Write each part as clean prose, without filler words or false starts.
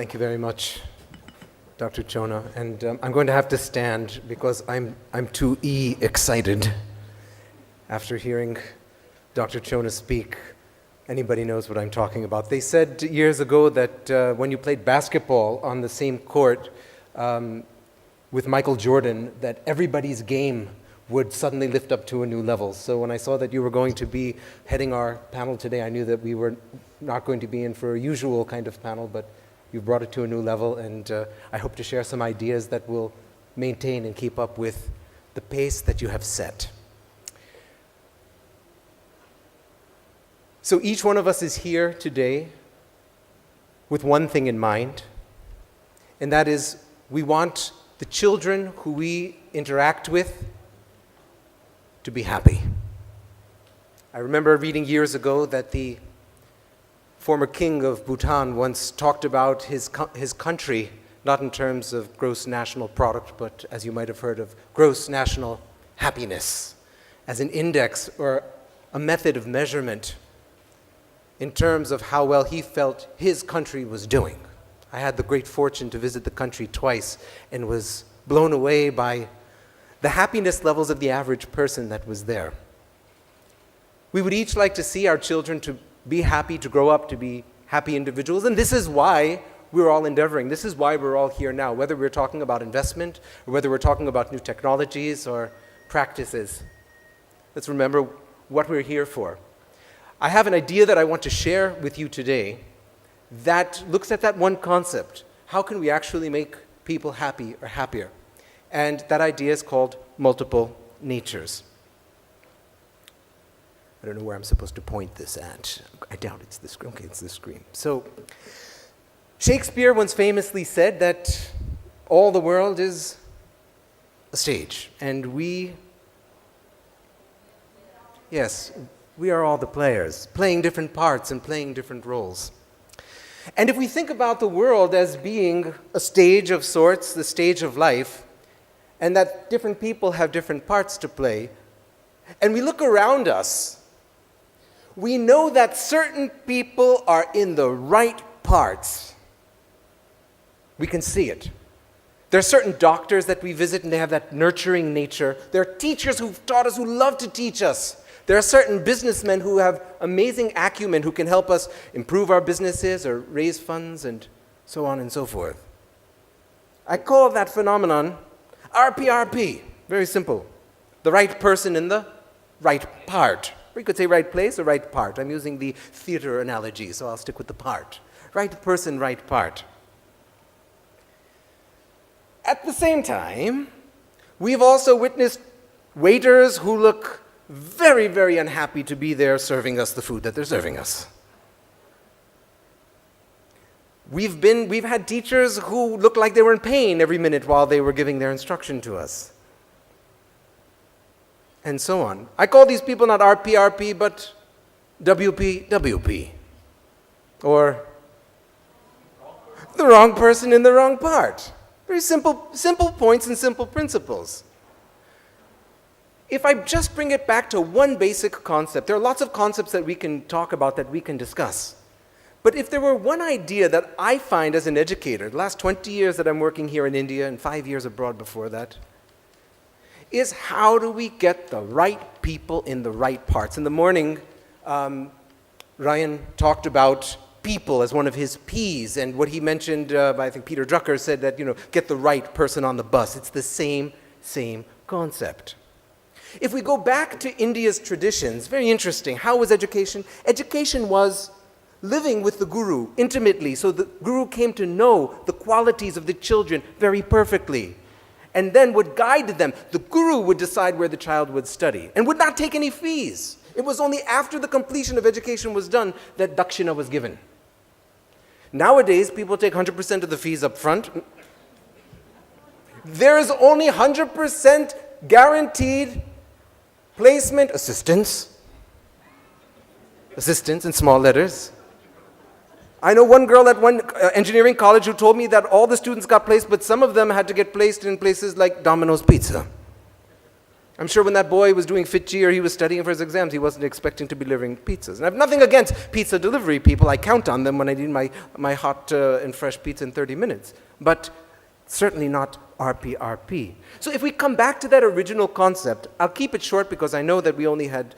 Thank you very much, Dr. Chona. And I'm going to have to stand because I'm too excited after hearing Dr. Chona speak. Anybody knows what I'm talking about. They said years ago that when you played basketball on the same court with Michael Jordan, that everybody's game would suddenly lift up to a new level. So when I saw that you were going to be heading our panel today, I knew that we were not going to be in for a usual kind of panel, but you brought it to a new level, and I hope to share some ideas that will maintain and keep up with the pace that you have set. So each one of us is here today with one thing in mind, and that is we want the children who we interact with to be happy. I remember reading years ago that the former king of Bhutan once talked about his country, not in terms of gross national product, but as you might have heard of gross national happiness, as an index or a method of measurement in terms of how well he felt his country was doing. I had the great fortune to visit the country twice and was blown away by the happiness levels of the average person that was there. We would each like to see our children to be happy, to grow up to be happy individuals, and this is why we're all endeavoring. This is why we're all here now, whether we're talking about investment or whether we're talking about new technologies or practices. Let's remember what we're here for. I have an idea that I want to share with you today that looks at that one concept. How can we actually make people happy or happier? And that idea is called multiple natures. I don't know where I'm supposed to point this at. I doubt it's the screen. Okay, it's the screen. So, Shakespeare once famously said that all the world is a stage, and we are all the players, playing different parts and playing different roles. And if we think about the world as being a stage of sorts, the stage of life, and that different people have different parts to play, and we look around us, we know that certain people are in the right parts. We can see it. There are certain doctors that we visit and they have that nurturing nature. There are teachers who've taught us, who love to teach us. There are certain businessmen who have amazing acumen who can help us improve our businesses or raise funds and so on and so forth. I call that phenomenon RPRP. Very simple. The right person in the right part. Or you could say right place or right part. I'm using the theater analogy, so I'll stick with the part. Right person, right part. At the same time, we've also witnessed waiters who look very, very unhappy to be there serving us the food that they're serving us. We've had teachers who looked like they were in pain every minute while they were giving their instruction to us. And so on. I call these people not RPRP, but WPWP. Or the wrong person in the wrong part. Very simple points and simple principles. If I just bring it back to one basic concept, there are lots of concepts that we can talk about, that we can discuss. But if there were one idea that I find as an educator, the last 20 years that I'm working here in India and 5 years abroad before that, is how do we get the right people in the right parts? In the morning, Ryan talked about people as one of his P's, and what he mentioned, I think Peter Drucker said that, get the right person on the bus. It's the same concept. If we go back to India's traditions, very interesting. How was education? Education was living with the guru intimately, so the guru came to know the qualities of the children very perfectly, and then would guide them. The guru would decide where the child would study and would not take any fees. It was only after the completion of education was done that dakshina was given. Nowadays, people take 100% of the fees up front. There is only 100% guaranteed placement assistance in small letters. I know one girl at one engineering college who told me that all the students got placed, but some of them had to get placed in places like Domino's Pizza. I'm sure when that boy was doing Fit-G or he was studying for his exams, he wasn't expecting to be delivering pizzas. And I have nothing against pizza delivery people. I count on them when I need my hot and fresh pizza in 30 minutes. But certainly not RPRP. So if we come back to that original concept, I'll keep it short because I know that we only had,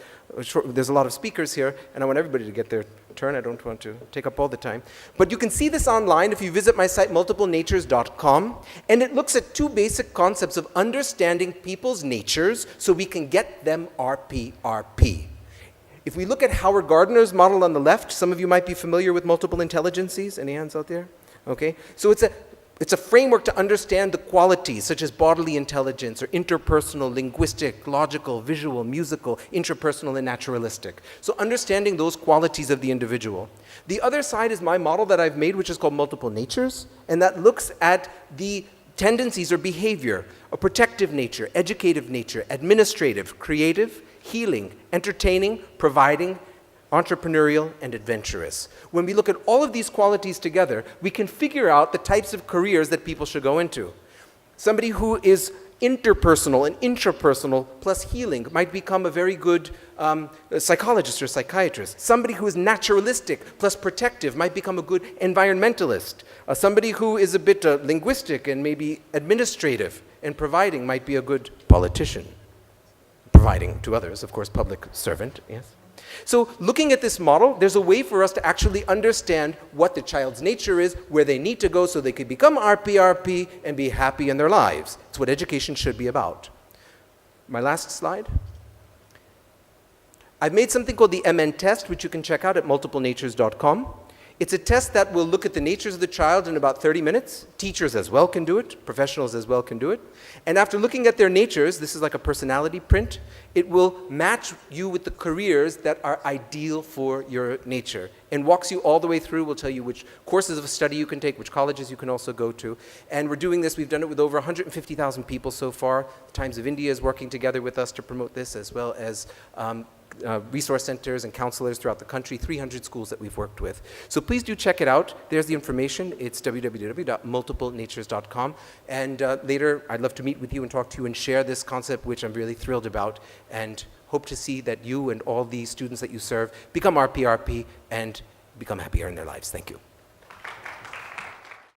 there's a lot of speakers here, and I want everybody to get their turn. I don't want to take up all the time. But you can see this online if you visit my site, multiplenatures.com, and it looks at two basic concepts of understanding people's natures so we can get them RPRP. If we look at Howard Gardner's model on the left, some of you might be familiar with multiple intelligences. Any hands out there? Okay. So it's a framework to understand the qualities such as bodily intelligence or interpersonal, linguistic, logical, visual, musical, intrapersonal, and naturalistic. So understanding those qualities of the individual. The other side is my model that I've made, which is called Multiple Natures, and that looks at the tendencies or behavior, a protective nature, educative nature, administrative, creative, healing, entertaining, providing, entrepreneurial, and adventurous. When we look at all of these qualities together, we can figure out the types of careers that people should go into. Somebody who is interpersonal and intrapersonal plus healing might become a very good psychologist or psychiatrist. Somebody who is naturalistic plus protective might become a good environmentalist. Somebody who is a bit linguistic and maybe administrative and providing might be a good politician. Providing to others, of course, public servant, yes. So looking at this model, there's a way for us to actually understand what the child's nature is, where they need to go so they could become RPRP and be happy in their lives. It's what education should be about. My last slide. I've made something called the MN test, which you can check out at multiplenatures.com. It's a test that will look at the natures of the child in about 30 minutes. Teachers as well can do it. Professionals as well can do it. And after looking at their natures, this is like a personality print, it will match you with the careers that are ideal for your nature and walks you all the way through. We'll tell you which courses of study you can take, which colleges you can also go to. And we're doing this, we've done it with over 150,000 people so far. The Times of India is working together with us to promote this, as well as resource centers and counselors throughout the country, 300 schools that we've worked with. So please do check it out. There's the information. It's www.multiplenatures.com. And later, I'd love to meet with you and talk to you and share this concept, which I'm really thrilled about, and hope to see that you and all the students that you serve become RPRP and become happier in their lives. Thank you.